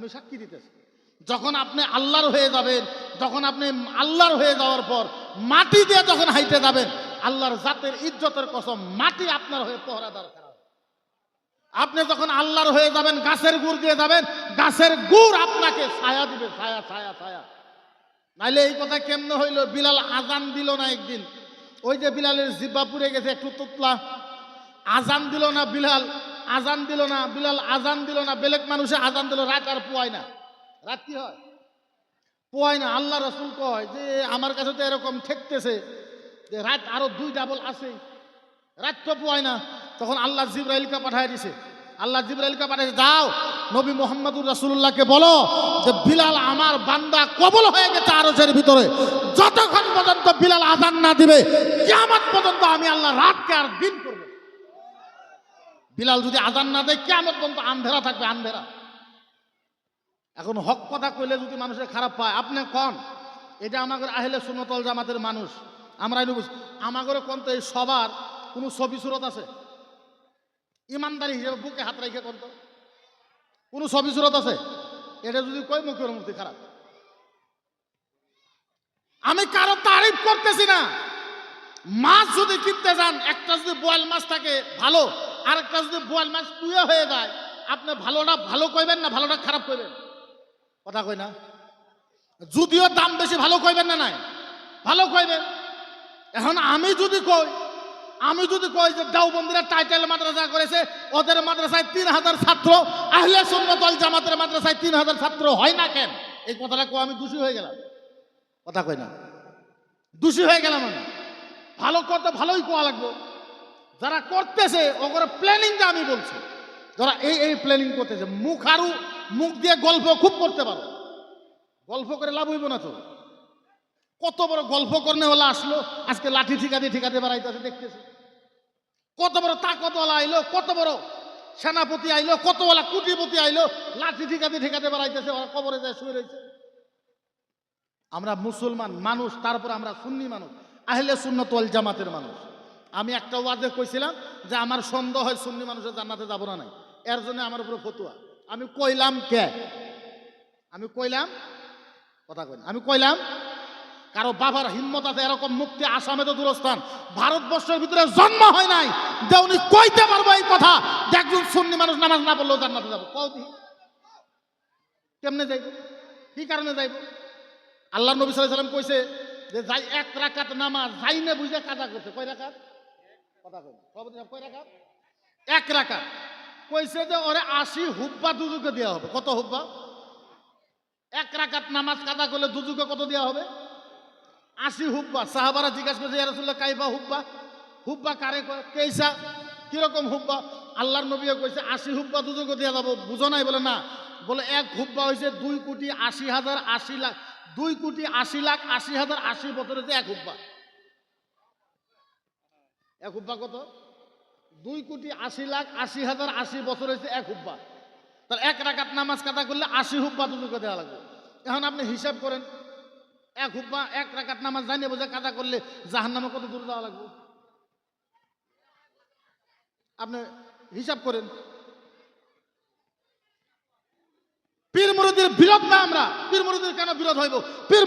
আমি সাক্ষী দিতেছি। যখন আপনি আল্লাহর হয়ে যাবেন, যখন আপনি আল্লাহর হয়ে যাওয়ার পর মাটি দিয়ে যখন হাইটে যাবেন, আল্লাহর জাতের ইজ্জতের কসম মাটি আপনার হয়ে পহরাদার করা। আপনি যখন আল্লাহর হয়ে যাবেন, গাছের গুড় দিয়ে যাবেন, গাছের গুড় আপনাকে ছায়া দিবে, ছায়া ছায়া ছায়া। নাইলে এই কথা কেমনে হইল? বিলাল আজান দিল না একদিন, ওই যে বিলালের জিব্বা পুড়ে গেছে একটু তুতলা, আজান দিল না বিলাল, আজান দিল না বিলাল, আজান দিল না। বেলেগ মানুষে আজান দিল, রাত আর পোয়ায় না। রাত কি হয়? পোয়ায় না। আল্লাহ রাসূল কয় যে আমার কাছে তো এরকম ঠেকতেছে যে রাত আরো 2 ডাবল আছে, রাত তো পোয়ায় না। তখন আল্লাহ জিবরাইলকে পাঠায় দিছে। আল্লাহ জিবরাইলকে পাঠাইছে, যাও নবী মুহাম্মদুর রাসূলুল্লাহকে বলো যে বিলাল আমার বান্দা কবুল হয়ে গেছে আরশের ভিতরে। যতক্ষণ পর্যন্ত বিলাল আজান না দিবে কিয়ামত পর্যন্ত আমি আল্লাহ রাতকে আর দিন করব। বিলাল যদি আজান না দেয় কিয়ামত পর্যন্ত আন্ধেরা থাকবে, আন্ধেরা। এখন হক কথা কইলে যদি মানুষের খারাপ পায়, আপনি কন এটা আমাদের আহলে সুন্নাত ওয়াল জামাতের মানুষ, আমরা আমাদের কোন তো এই সবার কোনো ছবি সুরত আছে? ইমানদারি হিসেবে বুকে হাত রেখে কোন তো কোনো ছবি সুরত আছে? এটা যদি কই মুখের মূর্তি খারাপ। আমি কারো তারিফ করতেছি না। মাছ যদি কিনতে যান, একটা যদি বোয়াল মাছ থাকে ভালো, আর একটা যদি বোয়াল মাছ পুয়া হয়ে যায়, আপনি ভালোটা ভালো কইবেন না ভালোটা খারাপ কইবেন? কথা কই না? যদিও দাম বেশি ভালো কইবেন না? নাই, ভালো কইবেন। এখন আমি যদি কই যে দেওবন্দিরা টাইটেল মাদ্রাসা করেছে, ওদের মাদ্রাসায় 3000 ছাত্র, আহলে সুন্নাত ওয়াল জামাতের মাদ্রাসায় 3000 ছাত্র হয় না কেন? এই কথাটা কো আমি দোষী হয়ে গেলাম? কথা কই না? দোষী হয়ে গেলাম আমি? ভালো করতে ভালোই কোয়া লাগবো। যারা করতেছে ওগুলো প্ল্যানিংটা আমি বলছি, যারা এই প্ল্যানিং করতেছে, মুখ দিয়ে গল্প খুব করতে পারো, গল্প করে লাভ হইব না তো। কত বড় গল্প করনে হলো আসলো, আজকে লাঠি ঠিকাতে বেড়াইতেছে দেখতেছে। কত বড় তাকতওয়ালা আইলো, কত বড় সেনাপতি আইলো, কত বড় কুটিপতি আইলো, লাঠি ঠিকাতে বেড়াইতেছে, ওরা কবরে যায় শুয়ে রয়েছে। আমরা মুসলমান মানুষ, তারপর আমরা সুন্নি মানুষ, আহলে সুন্নাত ওয়াল জামাতের মানুষ। আমি একটা ওয়াজে কইছিলাম যে আমার সন্দেহ হয় সুন্নি মানুষের জান্নাতে যাব না নাই, এর জন্য আমার উপরে ফতুয়া। আমি কইলাম কে? আমি কইলাম, কথা কই না, আমি কইলাম কারো বাবার হিম্মত আছে এরকম মুক্তি আসামে তো দূরস্থান, ভারতবর্ষের ভিতরে জন্ম হয় নাই যে উনি কইতে পারবো এই কথা যে একজন সুন্নি মানুষ নামাজ না পড়লেও জান্নাতে যাবো। কওতি কেমনে যাইব? কি কারণে যাইব? আল্লাহ নবী সাল্লাল্লাহু আলাইহি ওয়াসাল্লাম কইছে যে যাই 1 রাকাত নামাজ যাই না বুঝে কাজা করছে। কয় রাকাত? কথা কই না, কয় রাকাত? 1 রাকাত। কইছে যে ওরে 80 হুব্বা দুজুকে দেওয়া হবে। কত হুব্বা? 1 রাকাত নামাজ কাজা করলে দুজুকে কত দেওয়া হবে? 80 হুব্বা। সাহাবারা জিজ্ঞাসা করছে, ইয়া রাসূলুল্লাহ কাইফা হুব্বা? হুব্বা কারে কয়? কেইসা, কিরকম হুব্বা? আল্লাহর নবীও কইছে 80 হুব্বা দুজুকে দেওয়া যাবো। বুঝো নাই? বলে না। বলে 1 হুব্বা হইছে 2,80,000,80,00,000, 2,80,00,000,80,000 80 বছরে যে 1 হুব্বা। 1 হুব্বা কত? 2,80,00,000,80,000 80 বছর হয়েছে 1 হুব্বা। তাহলে 1 রাকাত নামাজ কাদা করলে 80 হুব্বা দুজুকে দেওয়া লাগবে। এখন আপনি হিসাব করেন, 1 হুব্বা 1 রাকাত নামাজ জানিয়ে বোঝা কাদা করলে জাহান্নামে কত দূর যাওয়া লাগবে? আপনি হিসাব করেন। পীর মুরিদের বিরোধ না আমরা। পীর মুরিদের কেন বিরোধ হইব? পীর